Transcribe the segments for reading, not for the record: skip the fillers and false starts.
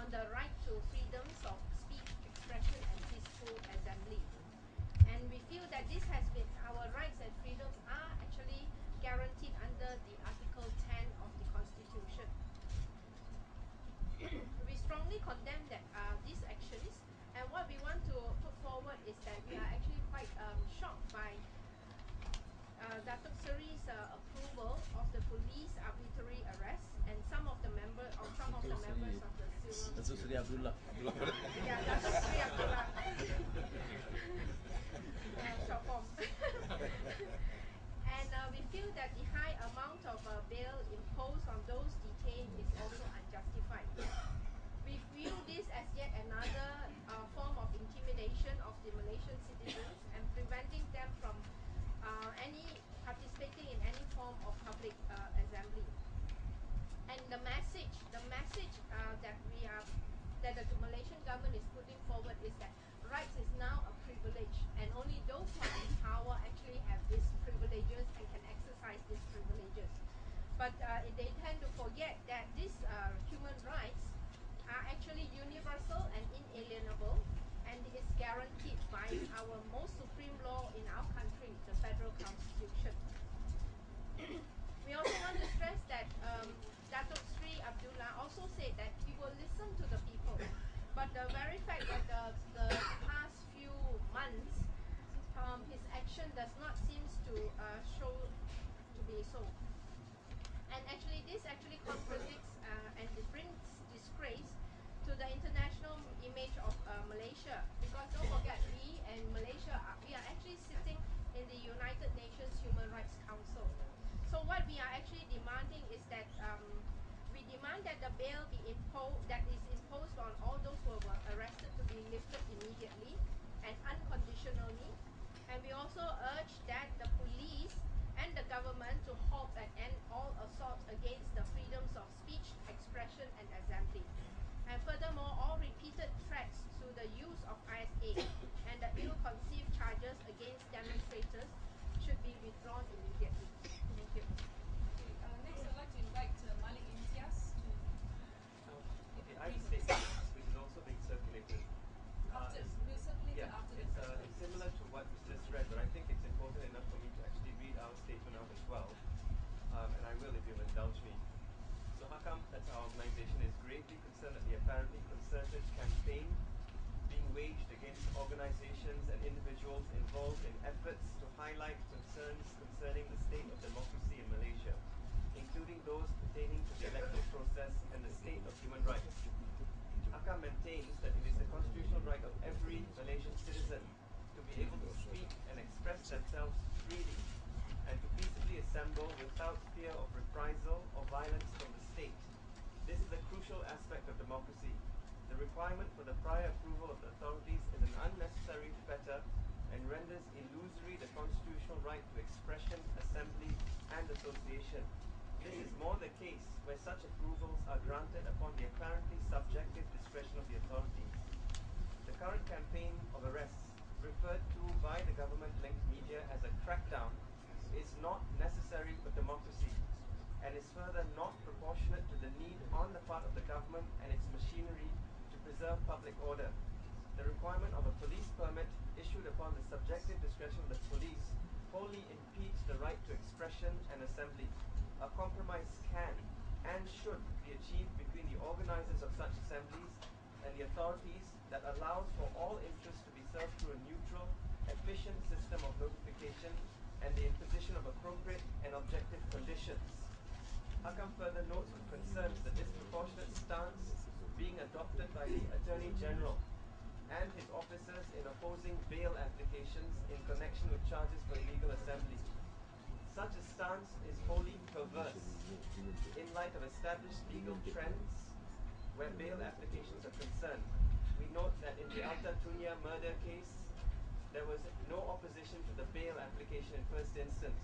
on the right to freedoms of speech, expression, and peaceful assembly. And we feel that this has been, our rights and freedoms are actually guaranteed under the Article 10 of the Constitution. We strongly condemn that these actions, and what we want to put forward is that we are actually quite shocked by Datuk Seri's approval of the police arbitrary arrest and some of the members of the civil. Datuk Seri Abdullah. Yeah, Datuk Seri Abdullah. Short form. And we feel that the high amount of bail imposed on those detained is also unjustified. We view this as yet another form of intimidation of the Malaysian citizens and preventing them from participating in any form of public assembly. And the message that the Malaysian government is putting forward is that rights is now a privilege, and only those who are in power actually have these privileges and can exercise these privileges. But they tend to forget that these human rights are actually universal and inalienable, and is guaranteed by our most supreme law in our country, the Federal Constitution. We also want to stress that Datuk Seri Abdullah also said that he will listen to the people, but the very fact that the past few months his action does not seem to show to be so. And actually this actually contradicts and brings disgrace to the international image of Malaysia, because don't forget, we and Malaysia we are actually sitting in the United Nations Human Rights Council. So what we are actually demanding is that we demand that the bail be imposed on all those who were arrested to be lifted immediately and unconditionally. And we also urge that the police and the government to halt and end all assaults against the freedoms of speech, expression, and assembly. And furthermore, all repeated threats to the use of ISA and the ill-conceived charges against demonstrators should be withdrawn immediately. Thank you. Next, I'd like to invite Malik Imtiaz to... Okay, I have a statement which is also being circulated. We'll circulate it after it's similar to what was just read, but I think it's important enough for me to actually read our statement out as well. And I will if you'll indulge me. So HAKAM, that's our organization, is gravely concerned at the apparently concerted campaign being waged against organizations and individuals involved in efforts to highlight concerns concerning the state of democracy in Malaysia, including those pertaining to the electoral process and the state of human rights. HAKAM maintains that it is the constitutional right of every Malaysian citizen to be able to speak and express themselves freely and to peaceably assemble without fear of reprisal or violence from the state. This is a crucial aspect of democracy. The requirement for the prior approval of the authorities is an unnecessary fetter and renders illusory the constitutional right to expression, assembly, and association. This is more the case where such approvals are granted upon the apparently subjective discretion of the authorities. The current campaign of arrests, referred to by the government-linked media as a crackdown, is not necessary for democracy and is further not proportionate to the need on the part of the government and its machinery to preserve public order. The requirement of a police permit issued upon the subjective discretion of the police wholly impedes the right to expression and assembly. A compromise can and should be achieved between the organizers of such assemblies and the authorities that allows for all interests to be served through a neutral, efficient system of notification and the imposition of appropriate and objective conditions. HAKAM further notes with concerns the disproportionate stance being adopted by the Attorney General and his officers in opposing bail applications in connection with charges for illegal assembly. Such a stance is wholly perverse in light of established legal trends where bail applications are concerned. We note that in the Alta Tunya murder case, there was no opposition to the bail application in first instance.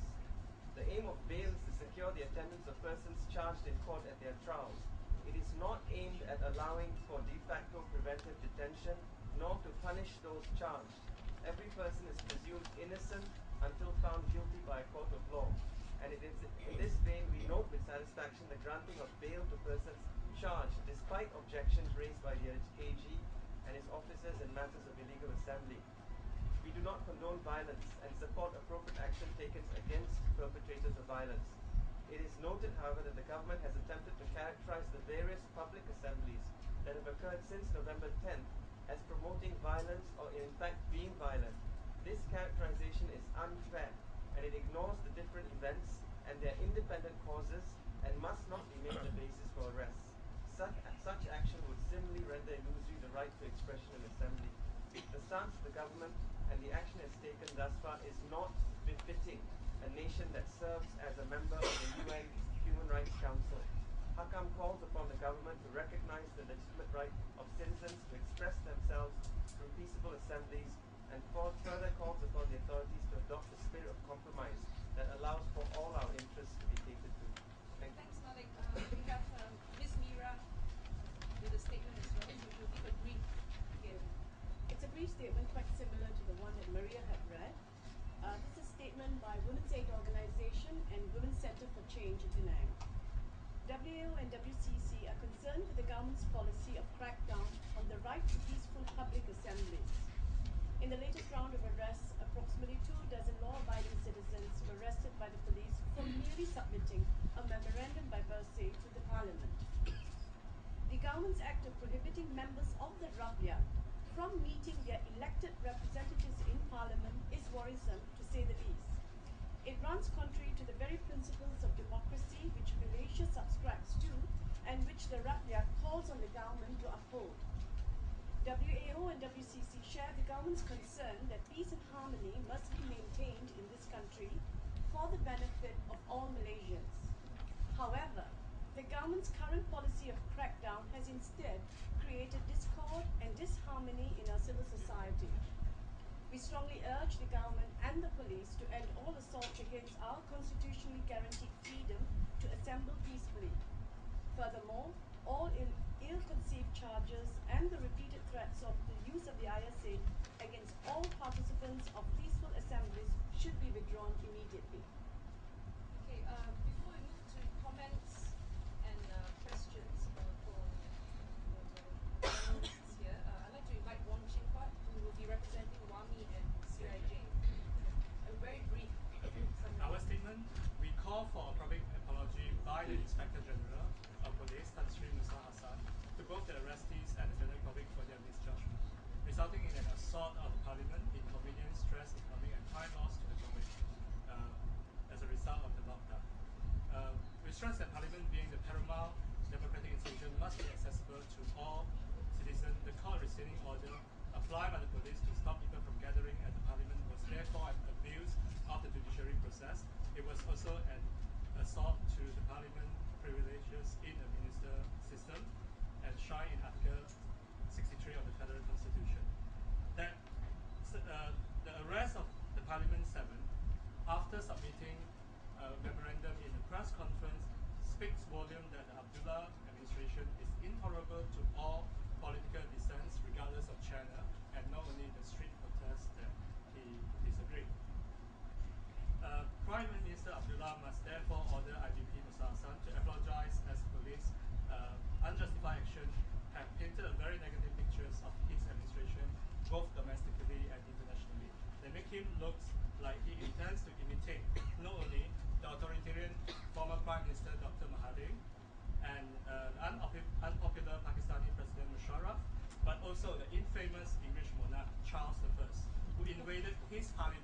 The aim of bail is to secure the attendance of persons charged in court at their trials. It is not aimed at allowing for de facto preventive detention, nor to punish those charged. Every person is presumed innocent until found guilty by a court of law. And it is in this vein we note with satisfaction the granting of bail to persons charged despite objections raised by the AG and its officers in matters of illegal assembly. We do not condone violence and support appropriate action taken against perpetrators of violence. It is noted, however, that the government has attempted to characterize the various public assemblies that have occurred since November 10th as promoting violence or in fact being violent. This characterization is unfair and it ignores the different events and their independent causes and must not be made the basis for arrests. Such action would similarly render illusory the right to expression and assembly. The stance of the government and the action it's taken thus far is not befitting a nation that serves as a member of the UN Human Rights Council. Hakam calls upon the government to recognize the legitimate right of citizens to express themselves through peaceable assemblies and further calls upon the authorities to adopt a spirit of compromise that allows for all our interests to be catered to. Thank you. Thanks, Malik. We have Ms. Mira with a statement as well. So she'll give a brief again. It's a brief statement quite similar to the one that Maria had read. This is a statement by Women's Aid Organization and Women's Center for Change in Penang. WAO and WCC are concerned with the government's policy of crackdown on the right to peaceful public assemblies. In the latest round of arrests, approximately 24 law-abiding citizens were arrested by the police for merely submitting a memorandum by per se to the parliament. The government's act of prohibiting members of the Rakyat from meeting their elected representatives in parliament is worrisome, to say the least. It runs contrary to the very principles of democracy which Malaysia subscribes to and which the Rakyat calls on the government to uphold. WAO and WCC share the government's concern that peace and harmony must be maintained in this country for the benefit of all Malaysians. However, the government's current policy of crackdown has instead created discord and disharmony in our civil society. We strongly urge the government and the police to end all assaults against our constitutionally guaranteed freedom to assemble peacefully. Furthermore, all ill-conceived charges and the repeated threats of the use of the ISA against all participants of peaceful assemblies should be withdrawn immediately. Okay, before we move to comments and questions for the panelists here, I'd like to invite Wong Chin Huat, who will be representing WAMI and CIJ. A very brief summary. Our statement, we call for a public apology by the Inspector General of Police, Tan Sri Musa Hassan, to both the arrestees and the general public for their misjudgment, resulting in an assault of the Parliament, inconvenience, stress, economic and time loss to the public as a result of the lockdown. We stress that Parliament, being the paramount democratic institution, must be accessible to all citizens. The court rescinding order applied by the police to stop people from gathering at the Parliament was therefore an abuse of the judiciary process. It was also an assault to the Parliament privileges in the minister system and shine in Article 63 of the Federal Constitution. That the arrest of the Parliament 7 after submitting a memorandum in a press conference speaks volume that the Abdullah administration is intolerable to all political dissents regardless of channel and not only the street protests that he disagreed. Prime Minister Abdullah must therefore order IGP Musa Hassan to apologize as police unjustified action have painted a very negative pictures of his administration both domestically and internationally. They make him look like he intends to imitate not only the authoritarian former Prime Minister Dr. Mahathir and unpopular Pakistani President Musharraf, but also the infamous English monarch Charles I, who invaded his parliament